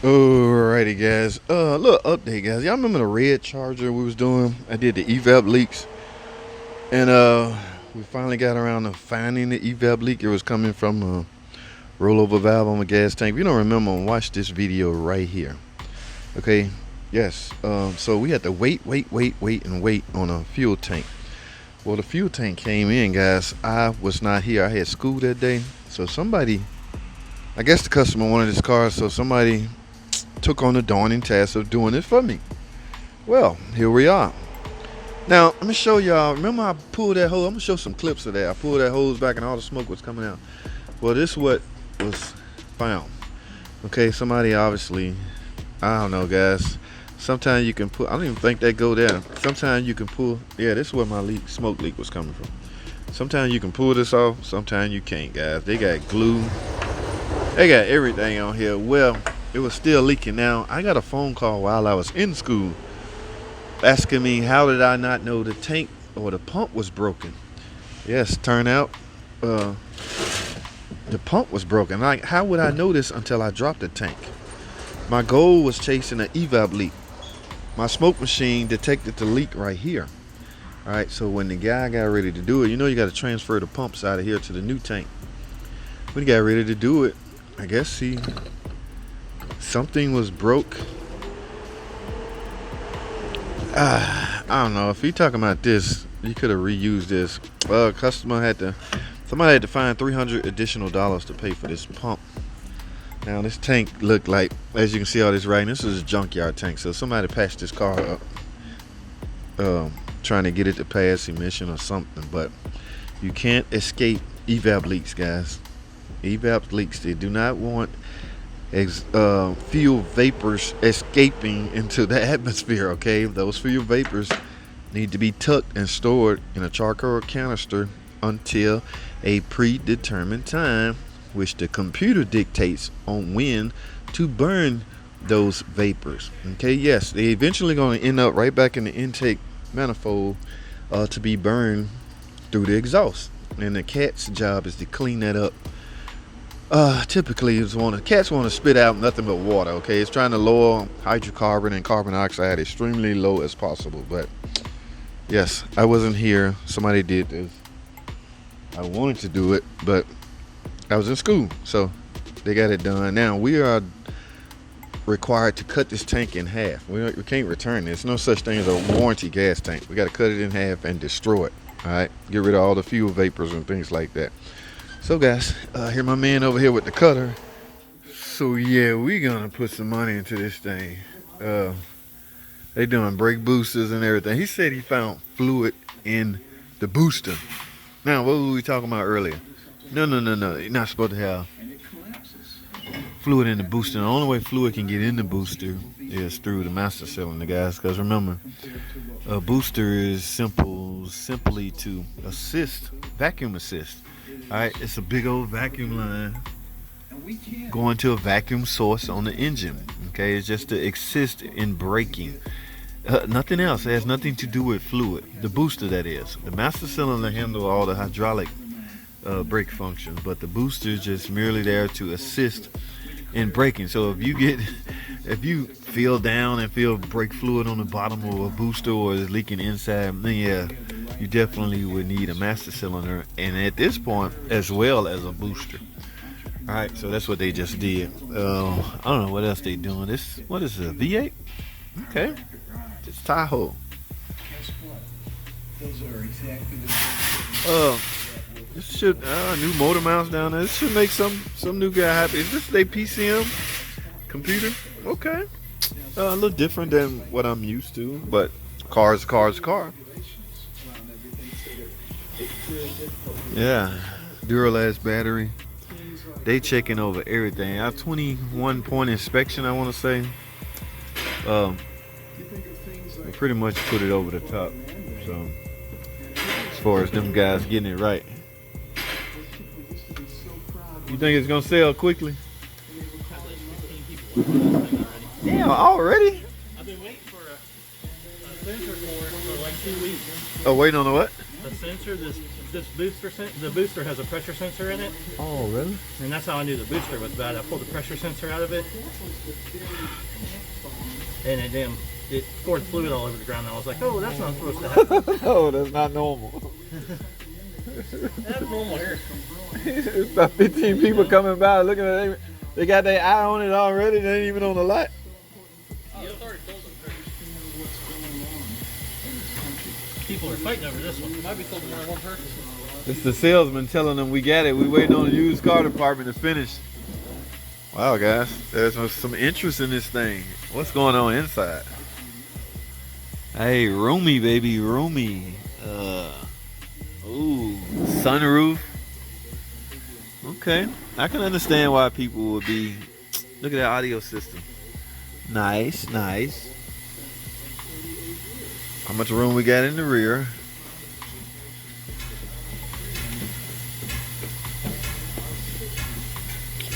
Alrighty guys, little update guys. Y'all remember the red charger we was doing? I did the evap leaks, and we finally got around to finding the evap leak. It was coming from a rollover valve on the gas tank. If you don't remember, watch this video right here. Okay, yes. So we had to wait on a fuel tank. Well, the fuel tank came in, guys. I was not here. I had school that day, so somebody, I guess the customer wanted this car, so somebody took on the daunting task of doing it for me. Well, here we are. Now, let me show y'all. Remember I pulled that hose? I'm gonna show some clips of that. I pulled that hose back and all the smoke was coming out. Well, this is what was found. Okay, somebody obviously, I don't know, guys. Sometimes you can pull, I don't even think they go there. Sometimes you can pull, yeah, this is where my smoke leak was coming from. Sometimes you can pull this off, sometimes you can't, guys. They got glue. They got everything on here. Well, it was still leaking. Now, I got a phone call while I was in school asking me how did I not know the tank or the pump was broken. Yes, turn out the pump was broken. Like, how would I know this until I dropped the tank? My goal was chasing an evap leak. My smoke machine detected the leak right here. All right, so when the guy got ready to do it, you know you got to transfer the pumps out of here to the new tank. When he got ready to do it, I guess something was broke. I don't know. If he talking about this, you could have reused this. Somebody had to find $300 additional to pay for this pump. Now this tank looked like, as you can see all this writing, this is a junkyard tank. So somebody patched this car up, trying to get it to pass emission or something. But you can't escape evap leaks, guys. Evap leaks, they do not want fuel vapors escaping into the atmosphere. Okay, those fuel vapors need to be tucked and stored in a charcoal canister until a predetermined time, which the computer dictates on when to burn those vapors. Okay, yes, they eventually going to end up right back in the intake manifold to be burned through the exhaust, and the cat's job is to clean that up. Typically cats want to spit out nothing but water. Okay, it's trying to lower hydrocarbon and carbon dioxide extremely low as possible. But yes, I wasn't here. Somebody did this. I wanted to do it, but I was in school, so they got it done. Now we are required to cut this tank in half. We can't return this. No such thing as a warranty gas tank. We got to cut it in half and destroy it. All right, get rid of all the fuel vapors and things like that. So guys, here my man over here with the cutter. So yeah, we gonna put some money into this thing. They doing brake boosters and everything. He said he found fluid in the booster. Now, what were we talking about earlier? No. You're not supposed to have fluid in the booster. The only way fluid can get in the booster is through the master cylinder, guys. Because remember, a booster is simply to vacuum assist. All right, it's a big old vacuum line going to a vacuum source on the engine. Okay, it's just to assist in braking. Nothing else. It has nothing to do with fluid. The booster, that is. The master cylinder handles all the hydraulic brake functions, but the booster is just merely there to assist in braking. So if you feel down and feel brake fluid on the bottom of a booster or is leaking inside, then yeah, you definitely would need a master cylinder, and at this point as well as a booster. All right, so that's what they just did. I don't know what else they doing. What is it, a V8? Okay, it's Tahoe. This should new motor mounts down there. This should make some new guy happy. Is this their PCM computer? Okay, a little different than what I'm used to, but car. Yeah, Duralast battery. They checking over everything. Our 21-point inspection, I want to say. They pretty much put it over the top. So as far as them guys getting it right. You think it's gonna sell quickly? Damn, already? I've been waiting for a sensor for like 2 weeks. Oh, waiting on the what? a sensor. This booster, the booster has a pressure sensor in it. Oh, really? And that's how I knew the booster was bad. I pulled the pressure sensor out of it, and it poured fluid all over the ground. And I was like, oh, that's not supposed to happen. Oh, that's not normal. That's normal here. It's about 15 people coming by looking at it. They got their eye on it already. They ain't even on the light. People are fighting over this one. It might be sold to more than one person. It's the salesman telling them we got it. We waiting on the used car department to finish. Wow, guys, there's some interest in this thing. What's going on inside? Hey, roomy, baby, roomy. Ooh, sunroof. Okay, I can understand why people would be. Look at that audio system. Nice, nice. How much room we got in the rear?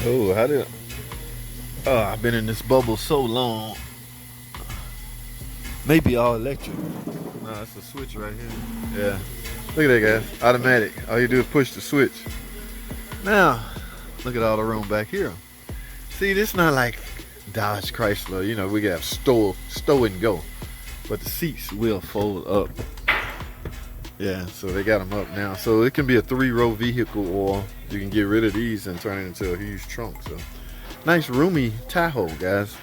Oh, I've been in this bubble so long. Maybe all electric. No, that's a switch right here. Yeah. Look at that, guys. Automatic. All you do is push the switch. Now, look at all the room back here. See, this is not like Dodge Chrysler. You know, we got stow and go. But the seats will fold up. Yeah, so they got them up now. So it can be a 3-row vehicle, or you can get rid of these and turn it into a huge trunk. So nice roomy Tahoe, guys.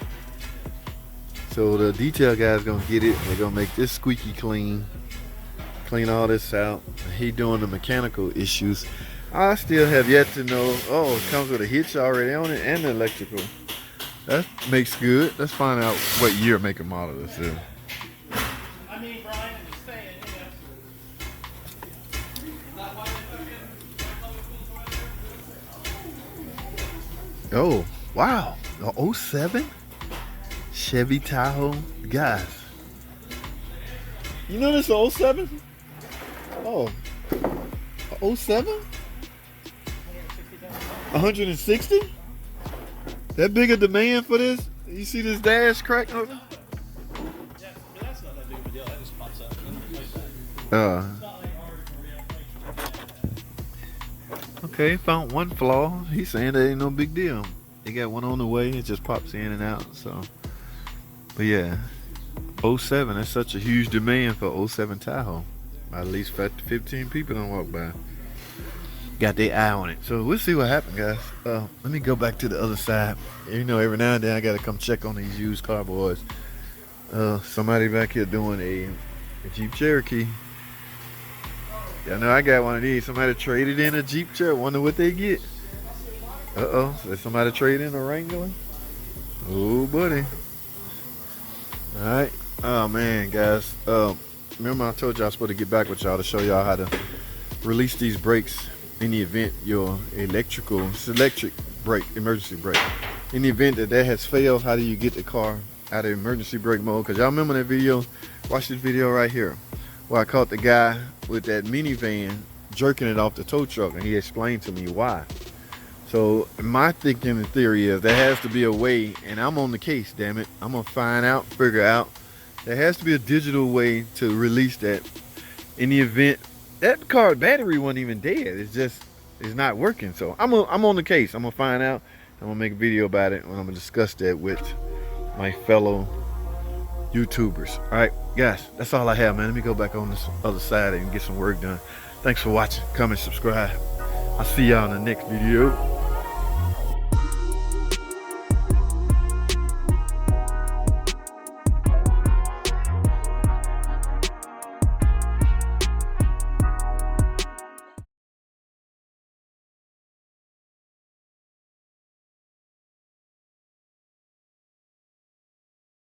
So the detail guy's gonna get it. They're gonna make this squeaky clean all this out. He doing the mechanical issues. I still have yet to know. Oh, it comes with a hitch already on it and the electrical. That makes good. Let's find out what year, make, and model this is. I mean, Brian, I'm just saying, Oh, wow. The 07 Chevy Tahoe. Guys, you know this is 07? Oh, 07? 160? That big a demand for this? You see this dash crack? Yeah, but that's not that big of a deal. That just pops up. Okay, found one flaw. He's saying that ain't no big deal. He got one on the way. It just pops in and out. So, but yeah, 07. That's such a huge demand for 07 Tahoe. At least 15 people don't walk by. Got their eye on it. So we'll see what happens, guys. Let me go back to the other side. You know, every now and then I gotta come check on these used car boys. Somebody back here doing a Jeep Cherokee. Yeah, I know I got one of these. Somebody traded in a Jeep Cherokee. Wonder what they get. Uh-oh. Did somebody trade in a Wrangler? Oh, buddy. All right. Oh, man, guys. Remember I told you I was supposed to get back with y'all to show y'all how to release these brakes in the event your electric brake, emergency brake. In the event that has failed, how do you get the car out of emergency brake mode? Because y'all remember that video? Watch this video right here where I caught the guy with that minivan jerking it off the tow truck, and he explained to me why. So my thinking and theory is there has to be a way, and I'm on the case, damn it. I'm gonna figure out. There has to be a digital way to release that in the event that car battery wasn't even dead. It's not working. So I'm on the case. I'm gonna find out. I'm gonna make a video about it, and I'm gonna discuss that with my fellow YouTubers. All right, guys, that's all I have, man. Let me go back on this other side and get some work done. Thanks for watching. Comment, subscribe. I'll see y'all in the next video.